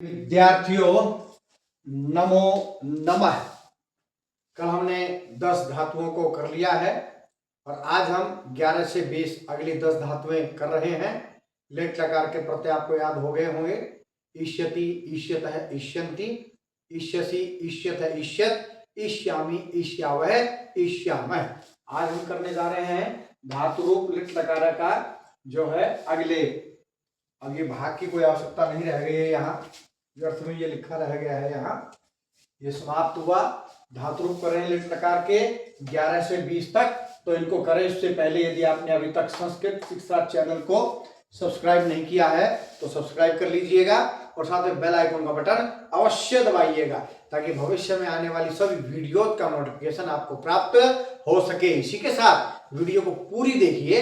विद्यार्थियों नमो नमः। कल हमने 10 धातुओं को कर लिया है और आज हम 11 से 20 अगली 10 धातुएं कर रहे हैं। लेट लकार के प्रत्यय आपको याद हो गए होंगे। इष्यति इष्यत है इष्यन्ति, इष्यसि इष्यत है इष्यत, इष्यामि इष्यावह इष्यामः। आज हम करने जा रहे हैं धातु रूप लिट लकार का जो है अगले। अब ये भाग की कोई आवश्यकता नहीं रह गई है, यहाँ व्यर्थ में ये लिखा रह गया है, यहाँ ये समाप्त हुआ। धातु रूप कर रहे हैं लिट लकार के 11 से 20 तक। तो इनको करें उससे पहले यदि आपने अभी तक संस्कृत शिक्षा चैनल को सब्सक्राइब नहीं किया है तो सब्सक्राइब कर लीजिएगा और साथ में बेल आइकन का बटन अवश्य दबाइएगा ताकि भविष्य में आने वाली सभी वीडियो का नोटिफिकेशन आपको प्राप्त हो सके। इसी के साथ वीडियो को पूरी देखिए,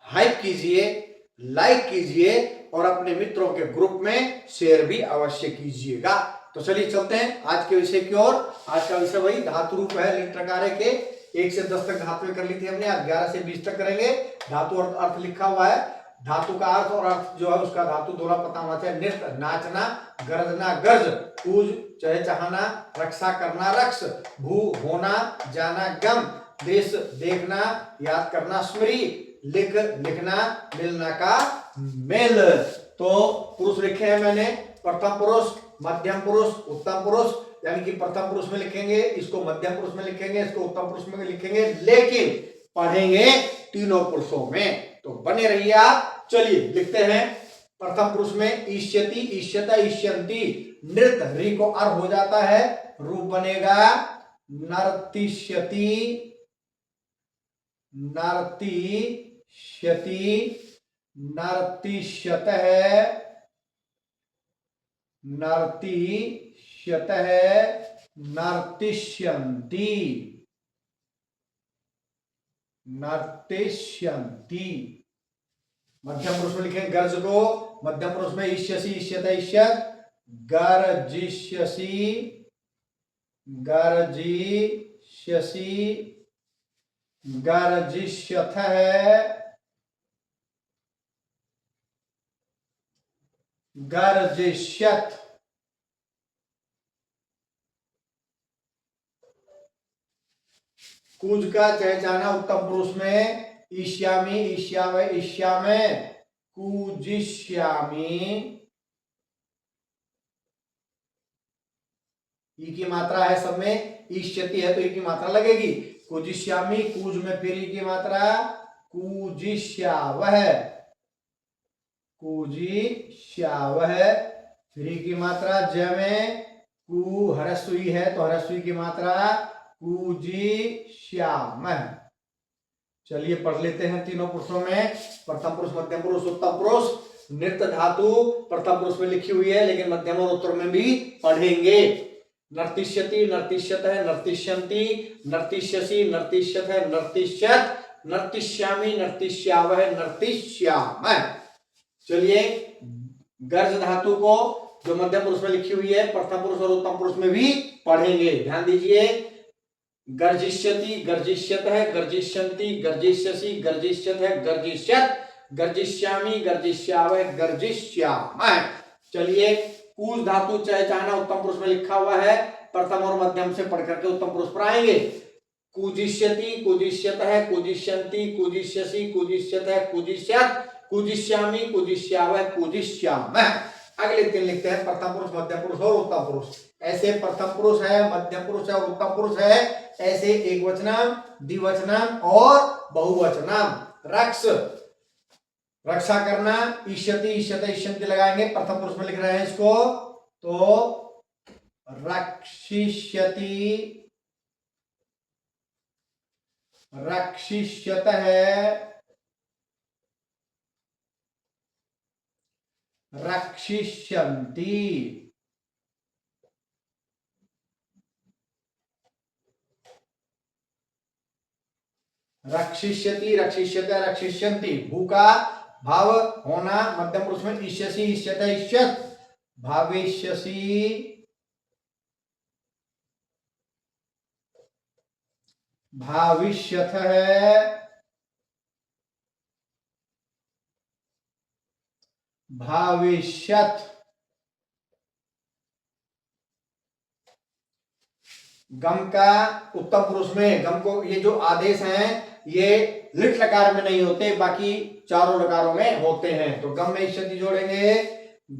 हाइप कीजिए, लाइक कीजिए और अपने मित्रों के ग्रुप में शेयर भी अवश्य कीजिएगा। तो चलिए चलते हैं आज के विषय की ओर। आज का विषय वही धातु रूप है लिट लकार के। 1 से 10 तक धातुएं कर ली थी हमने, आज 11 से 20 तक करेंगे। धातु और अर्थ लिखा हुआ है। धातु का अर्थ और अर्थ जो है उसका धातु दोनों पता होना चाहिए। नृत्य नाचना, गरजना गर्ज, पूज चहे चाहना, रक्षा करना रक्ष, भू होना, जाना गम, देश देखना, याद करना स्मृति, लिख लिखना, मिलना का मेल। तो पुरुष लिखे हैं मैंने, प्रथम पुरुष, मध्यम पुरुष, उत्तम पुरुष। यानी कि प्रथम पुरुष में लिखेंगे, इसको मध्यम पुरुष में लिखेंगे, इसको उत्तम पुरुष में लिखेंगे, लेकिन पढ़ेंगे तीनों पुरुषों में। तो बने रहिए आप। चलिए लिखते हैं। प्रथम पुरुष में ईष्यति ईष्यत ईष्यन्ति, नृत्य री को अर हो जाता है, रूप बनेगा नर्तिष्यति नर्तिष्यति, नर्तिष्यत है नर्तिष्यत है, नर्तिष्यन्ति नर्तिष्यन्ति। मध्यम पुरुष में लिखें गर्ज को। मध्यम पुरुष में ईष्यसि ईष्यत ईष्यत, गर्जिष्यसि गर्जिष्यसि, गर्जिष्यथ है, गर्जिष्यत। कूज का चहचाना उत्तम पुरुष में ईष्यामि ईष्याव ईष्यामे, कूजिष्यामि। ई की मात्रा है सब में, ईष्यति है तो ई की मात्रा लगेगी। कूजिष्यामि, कूज में फिर ई की मात्रा, कूजिष्यावह, कूजिष्यावह। फिर ई की मात्रा ज में, कू हरस्वी है तो हरस्वी की मात्रा, कूजिष्यामः। चलिए पढ़ लेते हैं तीनों पुरुषों में। प्रथम पुरुष, मध्यम पुरुष, उत्तम पुरुष। नृत्य धातु प्रथम पुरुष में लिखी हुई है लेकिन मध्यम और उत्तर में भी पढ़ेंगे। नर्तिष्यति नर्तिष्यत है, नर्तिष्यन्ति, नर्तिष्यसि नर्तिष्यत है, नर्तिष्यत, नर्तिष्यामि नर्तिष्यावह, नर्तिष्यामः। चलिए गर्ज धातु को जो मध्यम पुरुष में लिखी हुई है प्रथम पुरुष और उत्तम पुरुष में भी पढ़ेंगे। ध्यान दीजिए। गर्जिष्यति गर्जिष्यत है, गर्जिष्यन्ति गर्जिष्यसि गर्जिष्यत है, गर्जिष्यत, गर्जिष्यामि गर्जिष्यावह, गर्जिष्यामः। चलिए कूज धातु चहचाना उत्तम पुरुष में लिखा हुआ है, प्रथम और मध्यम से पढ़ करके उत्तम पुरुष पर आएंगे। कूजिष्यति कूजिष्यत है, कूजिष्यन्ति कूजिष्यसि कूजिष्यत है, कूजिष्यत, कूजिष्यामि कूजिष्यावह, कूजिष्यामः। अगले 3 लिखते हैं, प्रथम पुरुष, मध्यम पुरुष और उत्तम पुरुष। ऐसे प्रथम पुरुष है, मध्यम पुरुष है और उत्तम पुरुष है, ऐसे एक वचनाम, द्विवचनाम और बहुवचनाम। रक्ष रक्षा करना, ईष्यति ईष्यत ईष्यन्ति लगाएंगे। प्रथम पुरुष में लिख रहे हैं इसको तो रक्षिष्यति रक्षिष्यत है, रक्षिष्यन्ति। रक्षिष्यति रक्षिष्यत रक्षिष्यन्ति। भू का भाव होना मध्यम पुरुष में ईष्यसि ईष्यत ईष्यत, भाविष्यसि भाविष्यथ है, भविष्यत। गम का उत्तम पुरुष में गम को, ये जो आदेश हैं ये लिट लकार में नहीं होते, बाकी चारों लकारों में होते हैं। तो गम में इष्यति जोड़ेंगे,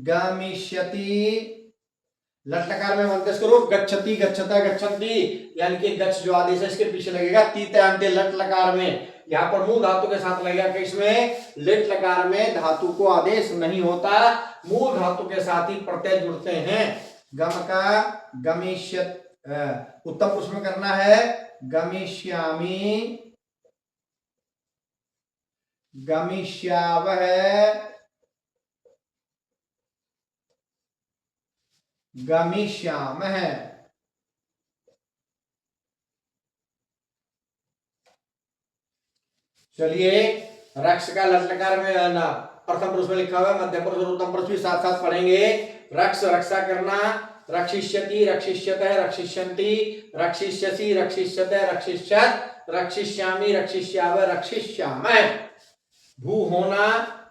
गमिष्यति। लट लकार में मध्यस्थ करो, गच्छति, गच्छता, गच्छन्ति, यानी कि गच्छ जो आदेश है इसके पीछे लगेगा तीते लट लकार में। यहाँ पर मूल धातु के साथ लगेगा कि इसमें लिट लकार में धातु को आदेश नहीं होता, मूल धातु के साथ ही प्रत्यय जुड़ते हैं। गम का गमिष्यत उत्तम पुरुष में करना है, गमिष्यामि, गमिष्यावः, गमिष्यामः। चलिए, रक्ष का लट लकार में ना प्रथम पुरुष में लिखा हुआ है, मध्यम पुरुष और उत्तम पुरुष भी साथ साथ पढ़ेंगे। रक्ष, रक्षा करना, रक्षिष्यति, रक्षिष्यतः, रक्षिष्यन्ति, रक्षिष्यसि, रक्षिष्यतः, रक्षिष्यत्, रक्षिष्यामि, रक्षिष्यावः, रक्षिष्यामः। भू होना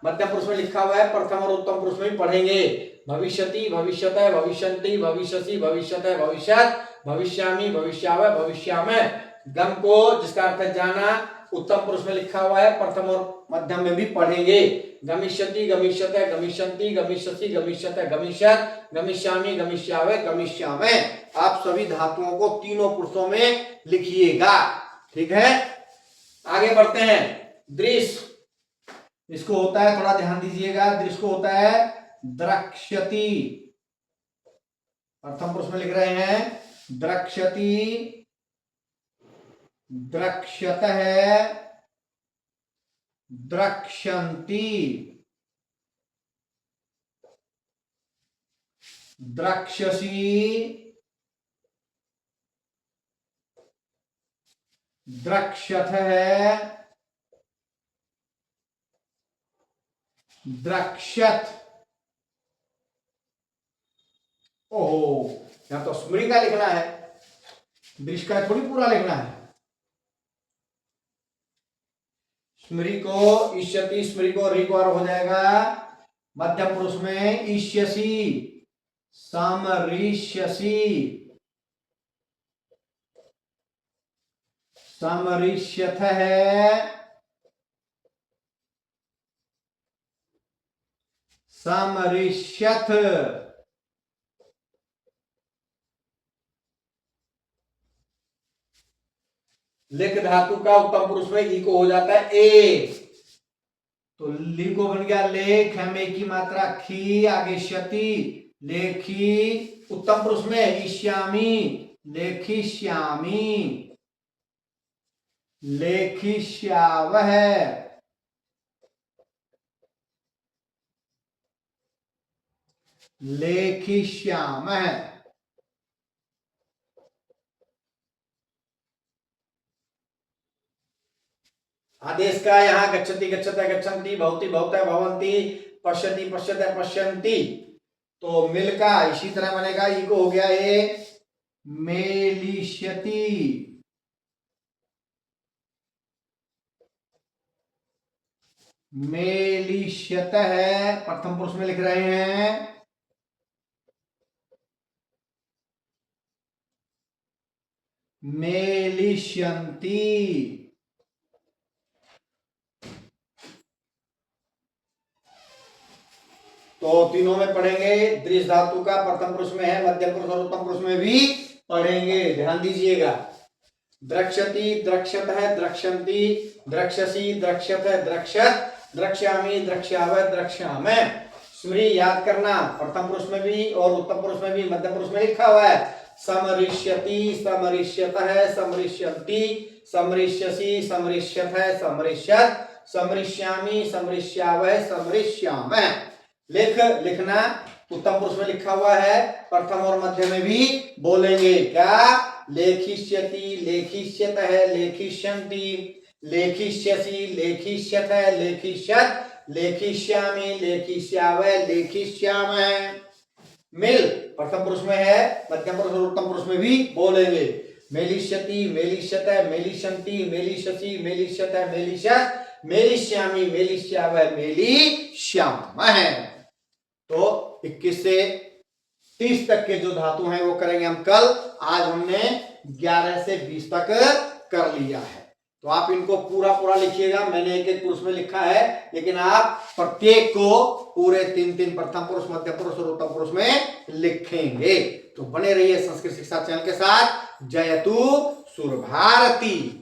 मध्यम पुरुष में लिखा हुआ है, प्रथम और उत्तम पुरुष में भी पढ़ेंगे। भविष्यति, भविष्यतः, भविष्यन्ति, भविष्यसि, भविष्यतः, भविष्यत्, भविष्यामि, भविष्यावः, भविष्यामः। गम को जिसका अर्थ है जाना उत्तम पुरुष में लिखा हुआ है, प्रथम और मध्यम में भी पढ़ेंगे। गमिष्यति, गमिष्यतः, गमिष्यन्ति, गमिष्यसि, गमिष्यतः, गमिष्यत्, गमिष्यामि, गमिष्यावः, गमिष्यामः। आप सभी धातुओं को तीनों पुरुषों में लिखिएगा, ठीक है। आगे बढ़ते हैं। दृश्य, इसको होता है, थोड़ा ध्यान दीजिएगा, दृश्य को होता है द्रक्ष्यति। प्रथम पुरुष में लिख रहे हैं द्रक्ष्यति, द्रक्ष्यतः, द्रक्ष्यन्ति, द्रक्ष्यसि, द्रक्ष्यतः, द्रक्ष्यत्। ओहो, यहां तो स्मृति का लिखना है, दृश्य का थोड़ी पूरा लिखना है। स्मृति को इष्यति, स्मृति को रिक्वार हो जाएगा। मध्यम पुरुष में इष्यसि, समरिष्यसि, समरिष्यतः, समरिष्यथ। लिख धातु का उत्तम पुरुष में ई को हो जाता है ए, तो ली को बन गया लेख, में की मात्रा खी, आगे क्षति, लेखी। उत्तम पुरुष में ईश्यामी, लेखिष्यामी, लेखिष्यावः, लेखिष्यामः। आदेश का यहाँ गच्छति, गच्छतः, गच्छन्ति, भवति, भवतः, भवन्ति, पश्यति, पश्यतः, पश्यन्ति। तो मिल का इसी तरह बनेगा, ई को हो गया ए, मेलिष्यति, मेलिष्यतः, प्रथम पुरुष में लिख रहे हैं, मेलिष्यन्ति। तो तीनों में पढ़ेंगे। दृश्य धातु का प्रथम पुरुष में है, मध्यम पुरुष और उत्तम पुरुष में भी पढ़ेंगे, ध्यान दीजिएगा। द्रक्ष्यति, द्रक्ष्यतः, द्रक्ष्यन्ति, द्रक्ष्यसि, द्रक्ष्यतः, द्रक्ष्यत्, द्रक्ष्यामि, द्रक्ष्यावः, द्रक्ष्यामः। स्मृति याद करना, प्रथम पुरुष में भी और उत्तम पुरुष में भी, मध्यम पुरुष में लिखा हुआ है। समरिष्यति, समरिष्यतः, समरिष्यन्ति, समरिष्यसि, समरिष्यतः, समरिष्यत्, समरिष्यामि, समरिष्यावः, समरिष्यामः। लेख लिखना, उत्तम पुरुष में लिखा हुआ है, प्रथम और मध्य में भी बोलेंगे। क्या? लेखिष्यति, लेखिष्यतः, लेखिष्यन्ति, लेखिष्यसि, लेखिष्यतः, लेखिष्यत्, लेखिष्यामि, लेखिष्यावः, लेखिष्यामः। मिल प्रथम पुरुष में है, मध्यम पुरुष और उत्तम पुरुष में भी बोलेंगे। मेलिष्यति, मेलिष्यतः, मेलिष्यन्ति, मेलिष्यसि, मेलिष्यतः, मेलिष्यत्, मेलिष्यामि, मेलिष्यावः, मेलिष्यामः। तो 21 से 30 तक के जो धातु हैं वो करेंगे हम कल। आज हमने 11 से 20 तक कर लिया है। तो आप इनको पूरा पूरा लिखिएगा। मैंने एक एक पुरुष में लिखा है, लेकिन आप प्रत्येक को पूरे 3 प्रथम पुरुष, मध्य पुरुष और उत्तम पुरुष में लिखेंगे। तो बने रहिए संस्कृत शिक्षा चैनल के साथ। जयतु सुर भारती।